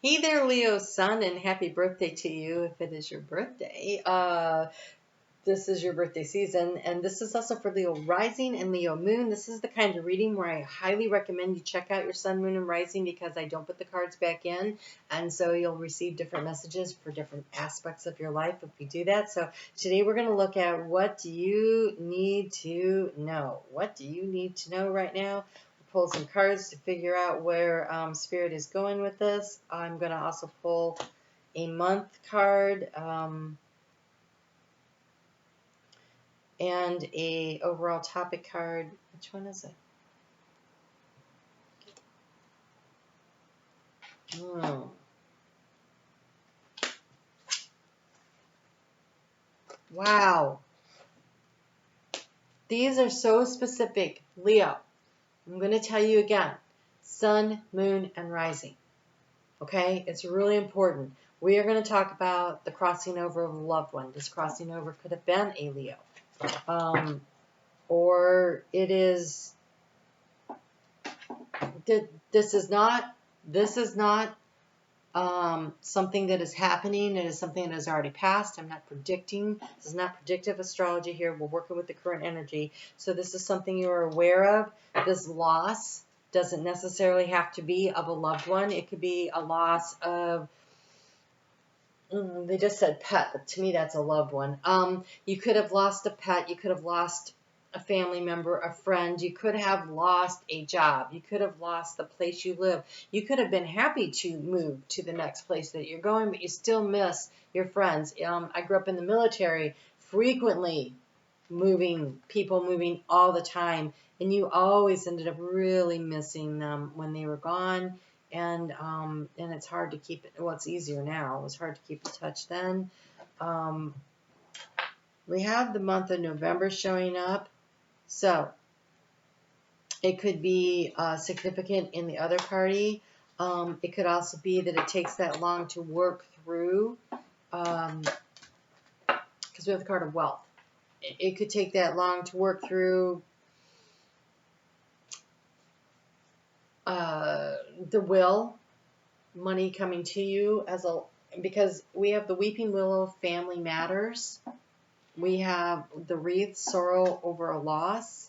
Hey there, Leo Sun, and happy birthday to you if it is your birthday. This is your birthday season, and this is also for Leo Rising and Leo Moon. This is the kind of reading where I highly recommend you check out your Sun, Moon, and Rising because I don't put the cards back in, and so you'll receive different messages for different aspects of your life if we do that. So today we're going to look at what do you need to know? What do you need to know right now? Pull some cards to figure out where Spirit is going with this. I'm going to also pull a month card and a overall topic card. Which one is it? Wow. These are so specific. Leo, I'm going to tell you again. Sun, Moon, and Rising. Okay? It's really important. We are going to talk about the crossing over of a loved one. This crossing over could have been a Leo. Or it is, this is not something that is happening. It is something that has already passed. I'm not predicting. This is not predictive astrology here. We're working with the current energy. So this is something you're aware of. This loss doesn't necessarily have to be of a loved one. It could be a loss of, they just said pet, but to me that's a loved one. You could have lost a pet. You could have lost a family member, a friend. You could have lost a job. You could have lost the place you live. You could have been happy to move to the next place that you're going, but you still miss your friends. I grew up in the military, frequently people moving all the time, and you always ended up really missing them when they were gone. And it's hard to keep it. Well, it's easier now. It was hard to keep in touch then. We have the month of November showing up. So it could be significant in the other party. It could also be that it takes that long to work through, because we have the card of wealth. It could take that long to work through the will, money coming to you because we have the Weeping Willow, family matters. We have the wreath, sorrow over a loss.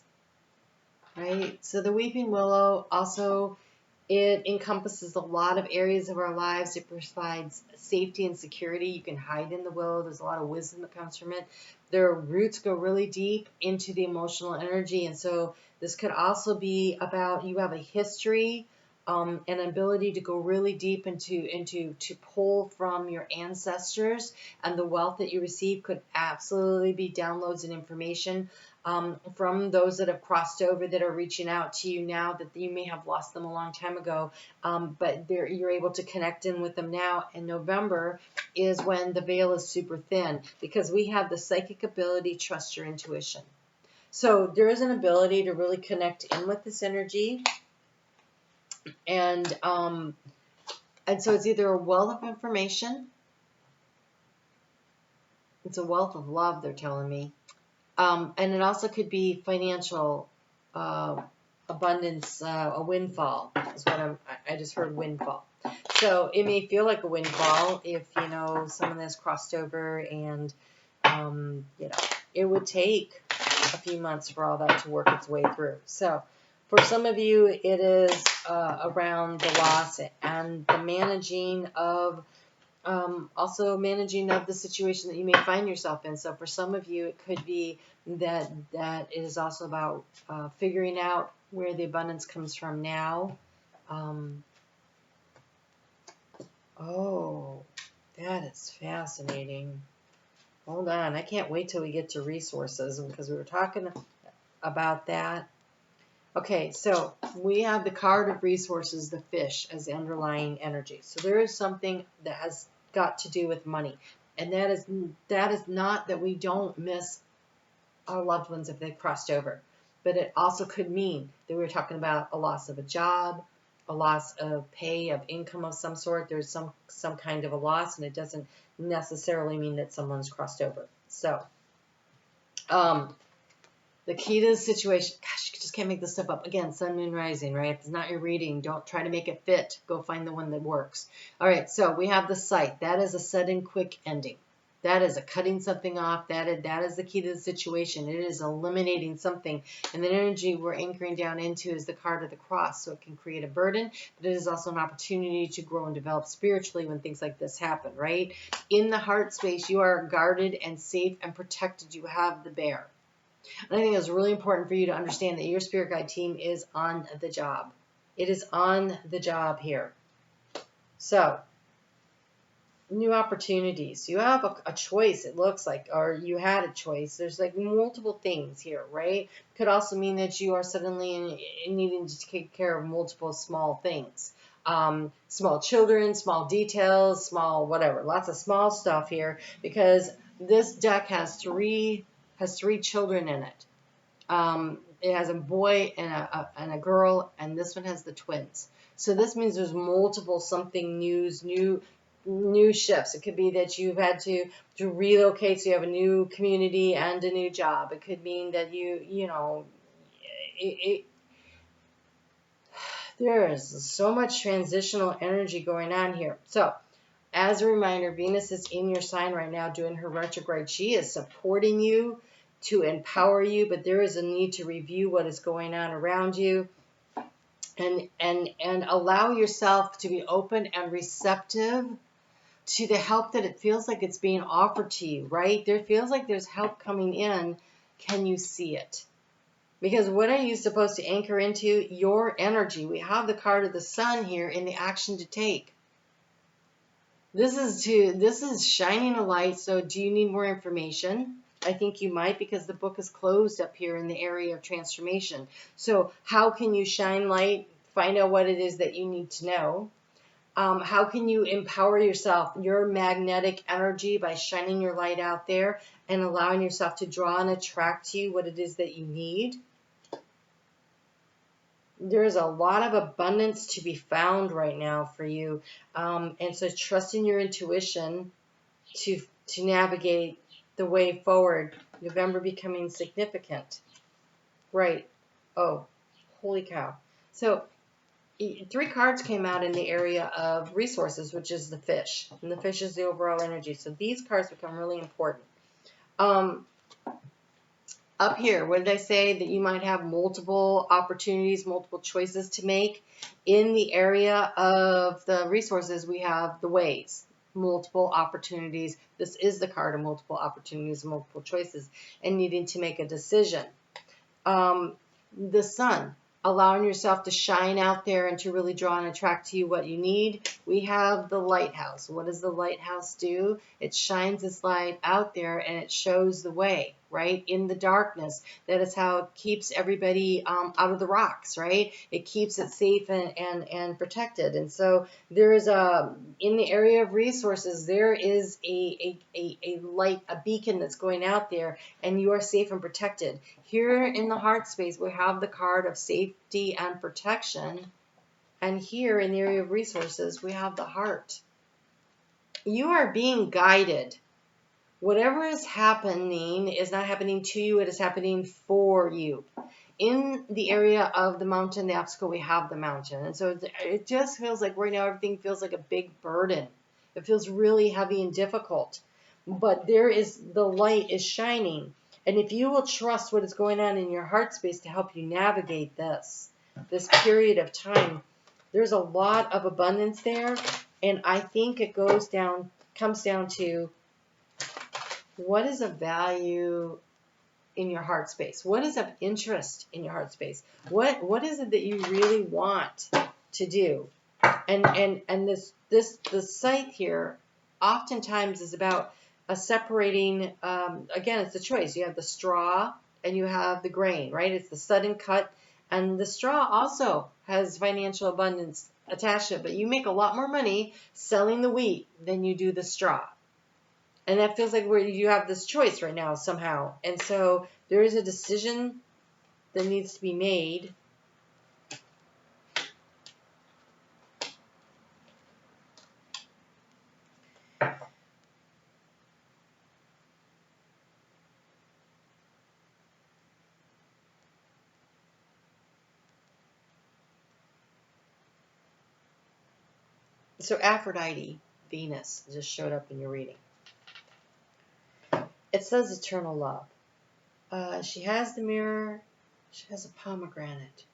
Right? So the Weeping Willow also, it encompasses a lot of areas of our lives. It provides safety and security. You can hide in the willow. There's a lot of wisdom that comes from it. Their roots go really deep into the emotional energy. And so this could also be about you have a history, an ability to go really deep to pull from your ancestors, and the wealth that you receive could absolutely be downloads and information from those that have crossed over, that are reaching out to you now, that you may have lost them a long time ago, but you're able to connect in with them now. And November is when the veil is super thin, because we have the psychic ability, trust your intuition. So there is an ability to really connect in with this energy. And so it's either a wealth of information, it's a wealth of love, they're telling me. And it also could be financial abundance, a windfall is what I just heard, windfall. So it may feel like a windfall if, someone has crossed over, and, it would take a few months for all that to work its way through. So for some of you, it is around the loss and the managing of, also managing of the situation that you may find yourself in. So for some of you, it could be that it is also about figuring out where the abundance comes from now. Oh, that is fascinating. Hold on, I can't wait till we get to resources, because we were talking about that. Okay, so we have the card of resources, the fish, as the underlying energy. So there is something that has got to do with money. And that is not that we don't miss our loved ones if they've crossed over. But it also could mean that we're talking about a loss of a job, a loss of pay, of income of some sort. There's some kind of a loss, and it doesn't necessarily mean that someone's crossed over. So the key to the situation, gosh, you could just just can't make this stuff up. Again, sun, moon, rising, right? If it's not your reading, don't try to make it fit. Go find the one that works. All right, so we have the sight. That is a sudden, quick ending. That is a cutting something off. That is the key to the situation. It is eliminating something. And the energy we're anchoring down into is the card of the cross. So it can create a burden, but it is also an opportunity to grow and develop spiritually when things like this happen, right? In the heart space, you are guarded and safe and protected. You have the bear. And I think it's really important for you to understand that your spirit guide team is on the job. It is on the job here. So, new opportunities. You have a choice, it looks like, or you had a choice. There's like multiple things here, right? Could also mean that you are suddenly needing to take care of multiple small things. Small children, small details, small whatever. Lots of small stuff here because this deck has three children in it. It has a boy and a girl, and this one has the twins. So this means there's multiple something new shifts. It could be that you've had to relocate, so you have a new community and a new job. It could mean that there is so much transitional energy going on here. So as a reminder, Venus is in your sign right now doing her retrograde. She is supporting you to empower you, but there is a need to review what is going on around you and allow yourself to be open and receptive to the help that it feels like it's being offered to you, right? There feels like there's help coming in. Can you see it? Because what are you supposed to anchor into? Your energy. We have the card of the sun here in the action to take. This is shining a light. So do you need more information? I think you might, because the book is closed up here in the area of transformation. So how can you shine light? Find out what it is that you need to know. How can you empower yourself, your magnetic energy, by shining your light out there and allowing yourself to draw and attract to you what it is that you need? There's a lot of abundance to be found right now for you. And so trust in your intuition to navigate the way forward. November becoming significant. Right. Oh, holy cow. So 3 cards came out in the area of resources, which is the fish. And the fish is the overall energy. So these cards become really important. Up here, what did I say? That you might have multiple opportunities, multiple choices to make. In the area of the resources, we have the ways, multiple opportunities. This is the card of multiple opportunities, multiple choices, and needing to make a decision. The sun, allowing yourself to shine out there and to really draw and attract to you what you need. We have the lighthouse. What does the lighthouse do? It shines its light out there and it shows the way, right? In the darkness. That is how it keeps everybody out of the rocks, right? It keeps it safe and protected. And so there is in the area of resources, there is a light, a beacon that's going out there, and you are safe and protected. Here in the heart space, we have the card of safety and protection. And here in the area of resources, we have the heart. You are being guided. Whatever is happening is not happening to you, it is happening for you. In the area of the mountain, the obstacle, we have the mountain. And so it just feels like right now everything feels like a big burden. It feels really heavy and difficult. But the light is shining. And if you will trust what is going on in your heart space to help you navigate this period of time, there's a lot of abundance there. And I think it comes down to, what is of value in your heart space? What is of interest in your heart space? What is it that you really want to do? And the site here oftentimes is about separating. Again, it's a choice. You have the straw and you have the grain, right? It's the sudden cut, and the straw also has financial abundance attached to it. But you make a lot more money selling the wheat than you do the straw. And that feels like where you have this choice right now somehow. And so there is a decision that needs to be made. So Aphrodite, Venus, just showed up in your reading. It says eternal love. She has the mirror. She has a pomegranate.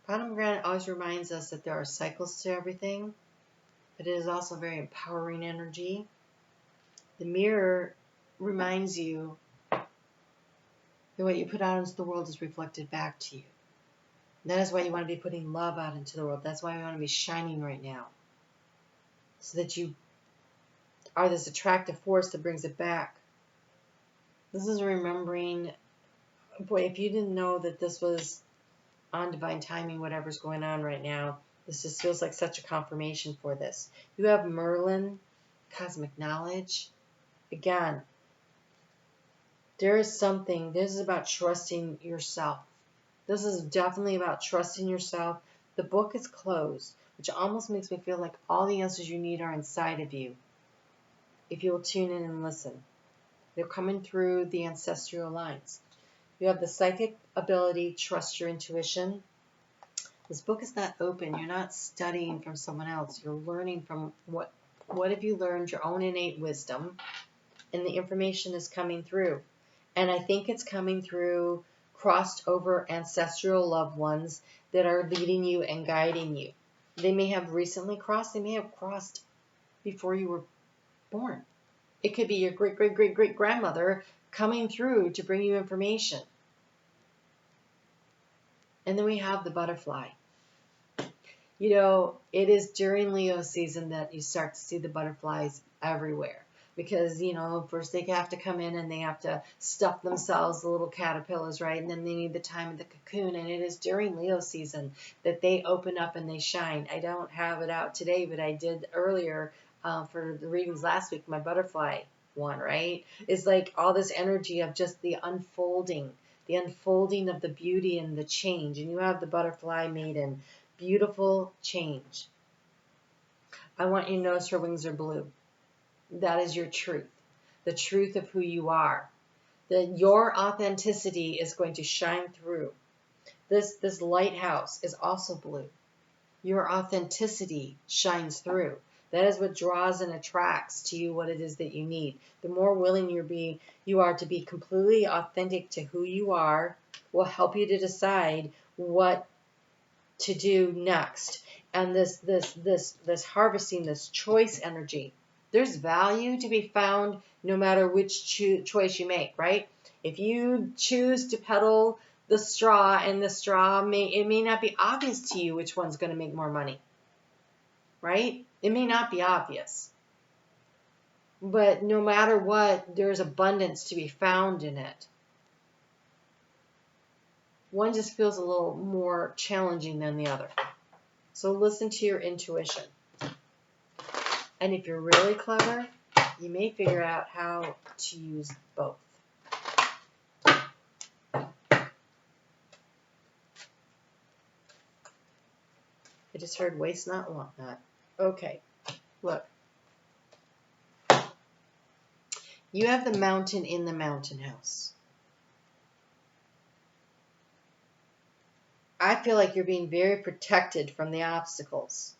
Pomegranate always reminds us that there are cycles to everything, but it is also very empowering energy. The mirror reminds you that what you put out into the world is reflected back to you. And that is why you want to be putting love out into the world. That's why you want to be shining right now. So that you are this attractive force that brings it back. This is remembering, boy, if you didn't know that this was on divine timing, whatever's going on right now, this just feels like such a confirmation for this. You have Merlin, cosmic knowledge. Again, there is something, this is about trusting yourself. This is definitely about trusting yourself. The book is closed, which almost makes me feel like all the answers you need are inside of you. If you will tune in and listen. They're coming through the ancestral lines. You have the psychic ability, trust your intuition. This book is not open. You're not studying from someone else. You're learning from what have you learned, your own innate wisdom, and the information is coming through. And I think it's coming through crossed over ancestral loved ones that are leading you and guiding you. They may have recently crossed. They may have crossed before you were born. It could be your great-great-great-great-grandmother coming through to bring you information. And then we have the butterfly. You know, it is during Leo season that you start to see the butterflies everywhere. Because, you know, first they have to come in and they have to stuff themselves, the little caterpillars, right? And then they need the time of the cocoon. And it is during Leo season that they open up and they shine. I don't have it out today, but I did earlier for the readings last week, my butterfly one, right? It's like all this energy of just the unfolding of the beauty and the change. And you have the butterfly maiden, beautiful change. I want you to notice her wings are blue. That is your truth, the truth of who you are. That your authenticity is going to shine through. This lighthouse is also blue. Your authenticity shines through. That is what draws and attracts to you what it is that you need. The more willing you are to be completely authentic to who you are, will help you to decide what to do next. And this harvesting, this choice energy, there's value to be found no matter which choice you make, right? If you choose to pedal the straw, and the straw may not be obvious to you which one's going to make more money, right? It may not be obvious. But no matter what, there's abundance to be found in it. One just feels a little more challenging than the other. So listen to your intuition. And if you're really clever, you may figure out how to use both. I just heard waste not, want not. Okay, look. You have the mountain in the mountain house. I feel like you're being very protected from the obstacles.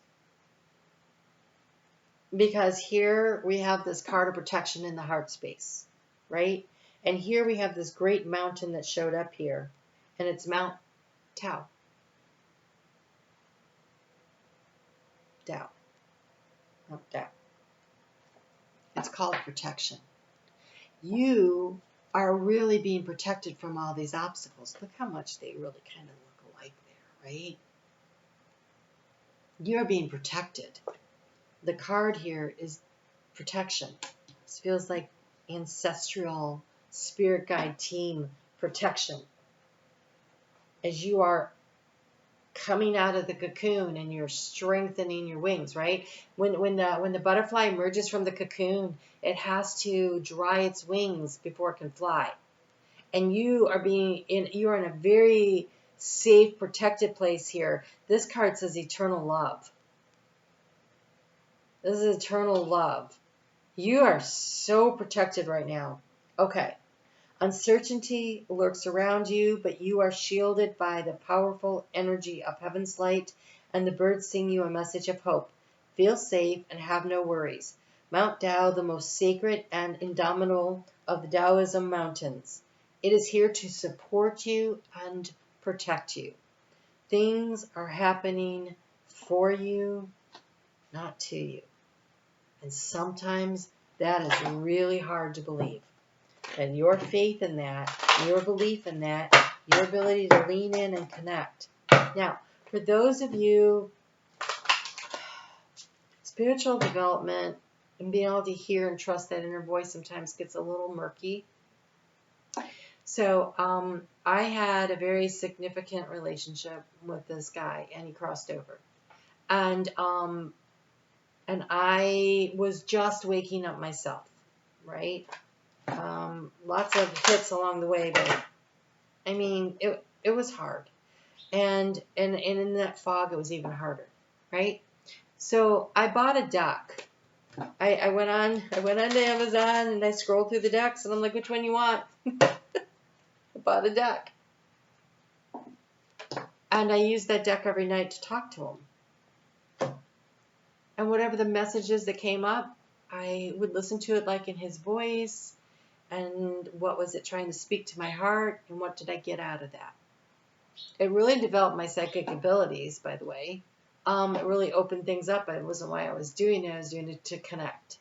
Because here we have this card of protection in the heart space, right? And here we have this great mountain that showed up here. And it's Mount Tao. Tao. Mount Tao. It's called protection. You are really being protected from all these obstacles. Look how much they really kind of look alike there, right? You're being protected. The card here is protection. This feels like ancestral spirit guide team protection. As you are coming out of the cocoon and you're strengthening your wings, right? When the butterfly emerges from the cocoon, it has to dry its wings before it can fly. And you are in a very safe, protected place here. This card says eternal love. This is eternal love. You are so protected right now. Okay. Uncertainty lurks around you, but you are shielded by the powerful energy of heaven's light and the birds sing you a message of hope. Feel safe and have no worries. Mount Tao, the most sacred and indomitable of the Taoism mountains. It is here to support you and protect you. Things are happening for you, not to you. And sometimes that is really hard to believe. And your faith in that, your belief in that, your ability to lean in and connect. Now, for those of you, spiritual development and being able to hear and trust that inner voice sometimes gets a little murky. So I had a very significant relationship with this guy, and he crossed over. And I was just waking up myself, right? Lots of hits along the way, but I mean, it was hard. And in that fog, it was even harder, right? So I bought a deck. I went on to Amazon and I scrolled through the decks and I'm like, which one you want? I bought a deck. And I used that deck every night to talk to him. And whatever the messages that came up, I would listen to it like in his voice. And what was it trying to speak to my heart? And what did I get out of that? It really developed my psychic abilities, by the way. It really opened things up. It wasn't why I was doing it. I was doing it to connect.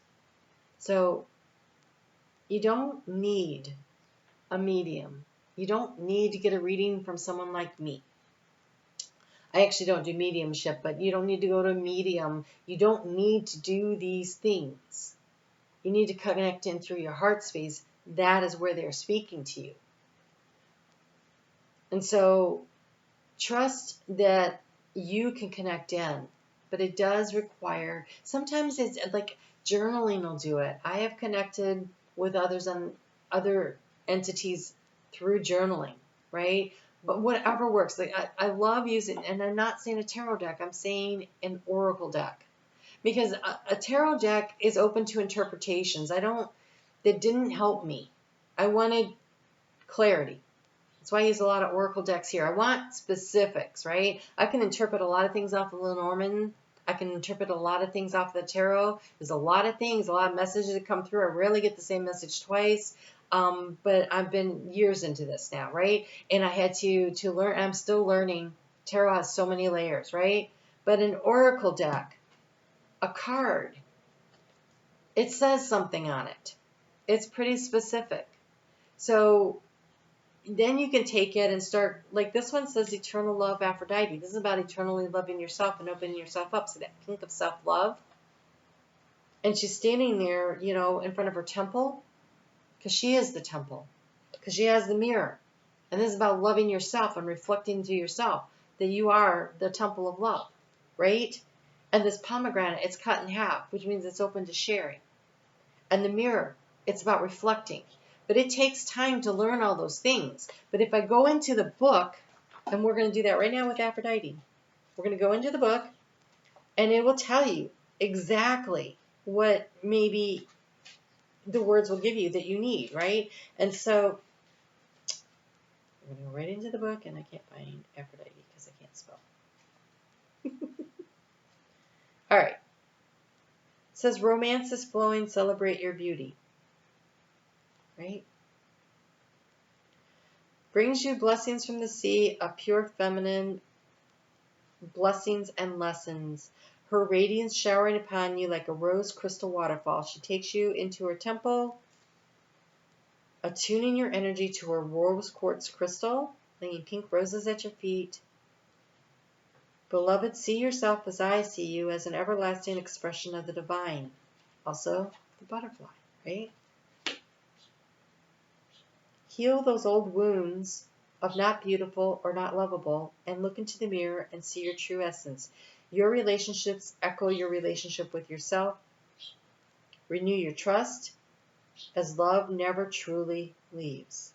So you don't need a medium. You don't need to get a reading from someone like me. I actually don't do mediumship, but you don't need to go to a medium. You don't need to do these things. You need to connect in through your heart space. That is where they're speaking to you. And so trust that you can connect in, but it does require, sometimes it's like journaling will do it. I have connected with others and other entities through journaling, right? But whatever works. Like I love using, and I'm not saying a tarot deck, I'm saying an oracle deck. Because a tarot deck is open to interpretations. That didn't help me. I wanted clarity. That's why I use a lot of oracle decks here. I want specifics, right? I can interpret a lot of things off of Lenormand. I can interpret a lot of things off of the tarot. There's a lot of things, a lot of messages that come through. I rarely get the same message twice. But I've been years into this now, right? And I had to learn. I'm still learning. Tarot has so many layers, right? But an oracle deck, a card, it says something on it. It's pretty specific. So then you can take it and start, like this one says eternal love Aphrodite. This is about eternally loving yourself and opening yourself up. So that pink of self-love. And she's standing there, in front of her temple, because she is the temple, because she has the mirror. And this is about loving yourself and reflecting to yourself that you are the temple of love, right? And this pomegranate, it's cut in half, which means it's open to sharing. And the mirror, it's about reflecting. But it takes time to learn all those things. But if I go into the book, and we're going to do that right now with Aphrodite, we're going to go into the book, and it will tell you exactly what maybe the words will give you that you need, right? And so we're going to go right into the book, and I can't find Aphrodite because I can't spell. All right. It says, romance is flowing, celebrate your beauty. Right? Brings you blessings from the sea, a pure feminine, blessings and lessons. Her radiance showering upon you like a rose crystal waterfall. She takes you into her temple, attuning your energy to her rose quartz crystal, laying pink roses at your feet. Beloved, see yourself as I see you, as an everlasting expression of the divine. Also, the butterfly, right? Heal those old wounds of not beautiful or not lovable, and look into the mirror and see your true essence. Your relationships echo your relationship with yourself. Renew your trust, as love never truly leaves.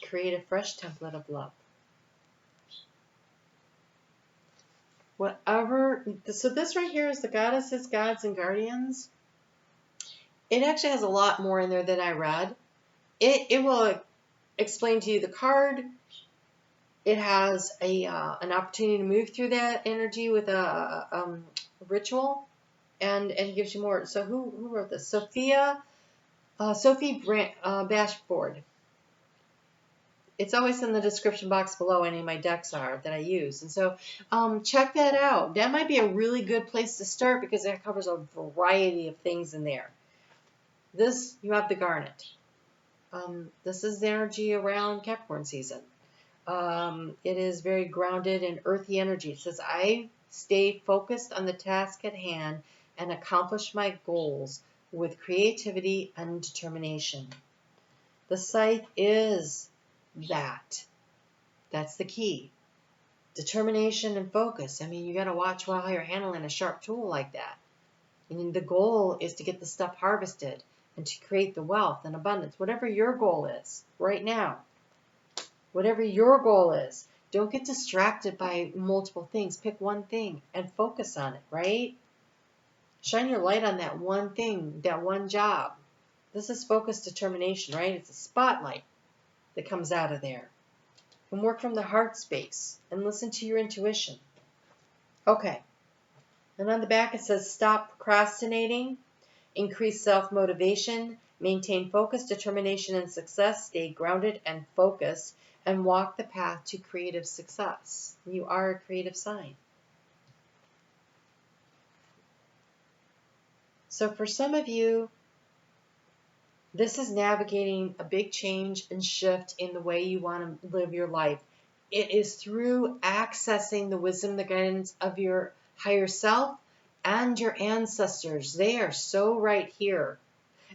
Create a fresh template of love. So this right here is the goddesses, gods, and guardians. It actually has a lot more in there than I read. It will explain to you the card, It has an opportunity to move through that energy with a ritual, and it gives you more. So who wrote this? Sophie Bashford. It's always in the description box below. Any of my decks are that I use, and so check that out. That might be a really good place to start because that covers a variety of things in there. This, you have the garnet. This is the energy around Capricorn season. It is very grounded in earthy energy. It says, I stay focused on the task at hand and accomplish my goals with creativity and determination. The scythe is that. That's the key. Determination and focus. I mean, you got to watch how you're handling a sharp tool like that. I mean, the goal is to get the stuff harvested and to create the wealth and abundance. Whatever your goal is right now. Whatever your goal is, don't get distracted by multiple things. Pick one thing and focus on it, right? Shine your light on that one thing, that one job. This is focused determination, right? It's a spotlight that comes out of there. And work from the heart space and listen to your intuition. Okay. And on the back it says, stop procrastinating, increase self-motivation, maintain focus, determination, and success, stay grounded and focused, and walk the path to creative success. You are a creative sign. So for some of you, this is navigating a big change and shift in the way you want to live your life. It is through accessing the wisdom, the guidance of your higher self and your ancestors. They are so right here.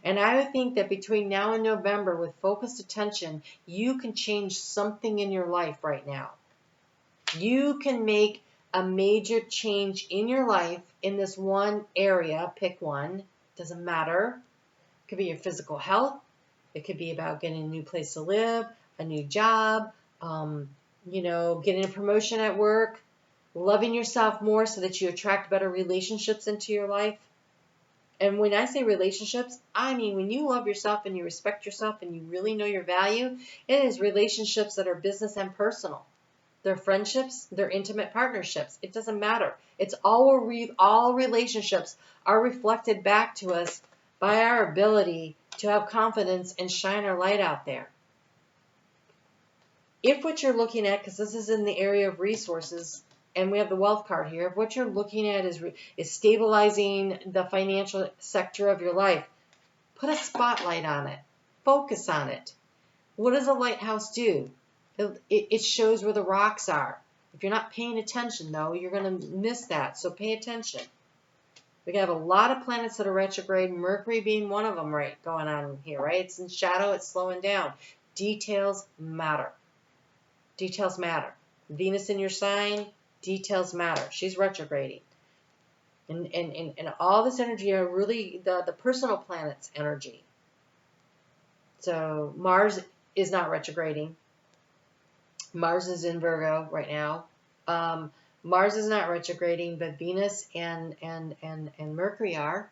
And I would think that between now and November, with focused attention, you can change something in your life right now. You can make a major change in your life in this one area. Pick one. Doesn't matter. It could be your physical health. It could be about getting a new place to live, a new job, getting a promotion at work, loving yourself more so that you attract better relationships into your life. And when I say relationships, I mean when you love yourself and you respect yourself and you really know your value, it is relationships that are business and personal. They're friendships, they're intimate partnerships. It doesn't matter. It's all relationships are reflected back to us by our ability to have confidence and shine our light out there. If what you're looking at, because this is in the area of resources, and we have the wealth card here, if what you're looking at is stabilizing the financial sector of your life, put a spotlight on it. Focus on it. What does a lighthouse do? It shows where the rocks are. If you're not paying attention, though, you're going to miss that. So pay attention. We have a lot of planets that are retrograde, Mercury being one of them going on here, right? It's in shadow, it's slowing down. Details matter. Details matter. Venus in your sign, details matter. She's retrograding. And all this energy are really the personal planet's energy. So Mars is not retrograding. Mars is in Virgo right now. Mars is not retrograding, but Venus and Mercury are.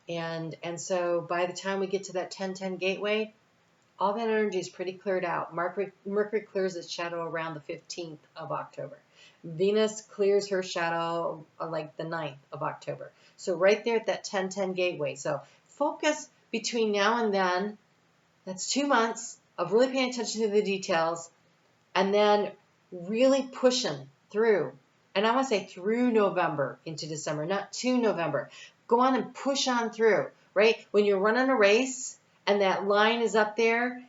And so by the time we get to that 10-10 gateway, all that energy is pretty cleared out. Mercury clears its shadow around the 15th of October. Venus clears her shadow like the 9th of October. So right there at that 10-10 gateway. So focus between now and then. That's 2 months of really paying attention to the details and then really pushing through. And I want to say through November into December, not to November. Go on and push on through, right? When you're running a race and that line is up there,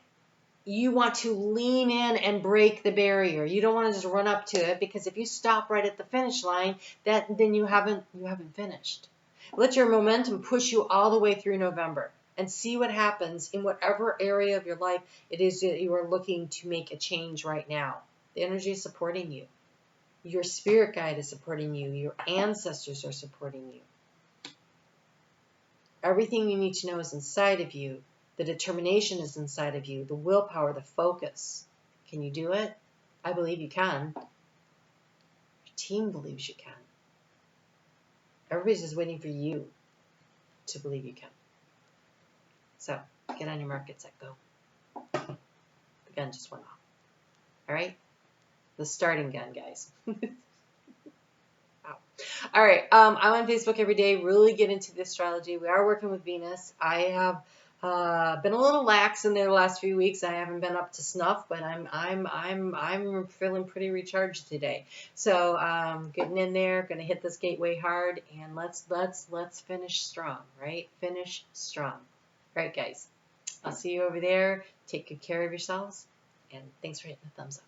you want to lean in and break the barrier. You don't want to just run up to it, because if you stop right at the finish line, then you haven't finished. Let your momentum push you all the way through November and see what happens in whatever area of your life it is that you are looking to make a change right now. The energy is supporting you. Your spirit guide is supporting you. Your ancestors are supporting you. Everything you need to know is inside of you. The determination is inside of you. The willpower, the focus. Can you do it? I believe you can. Your team believes you can. Everybody's just waiting for you to believe you can. So, get on your mark, get set, go. The gun just went off. All right? The starting gun, guys. Wow. All right. I'm on Facebook every day. Really get into the astrology. We are working with Venus. I have been a little lax in there the last few weeks. I haven't been up to snuff, but I'm feeling pretty recharged today. So getting in there, gonna hit this gateway hard, and let's finish strong, right? Finish strong. All right, guys. I'll see you over there. Take good care of yourselves, and thanks for hitting the thumbs up.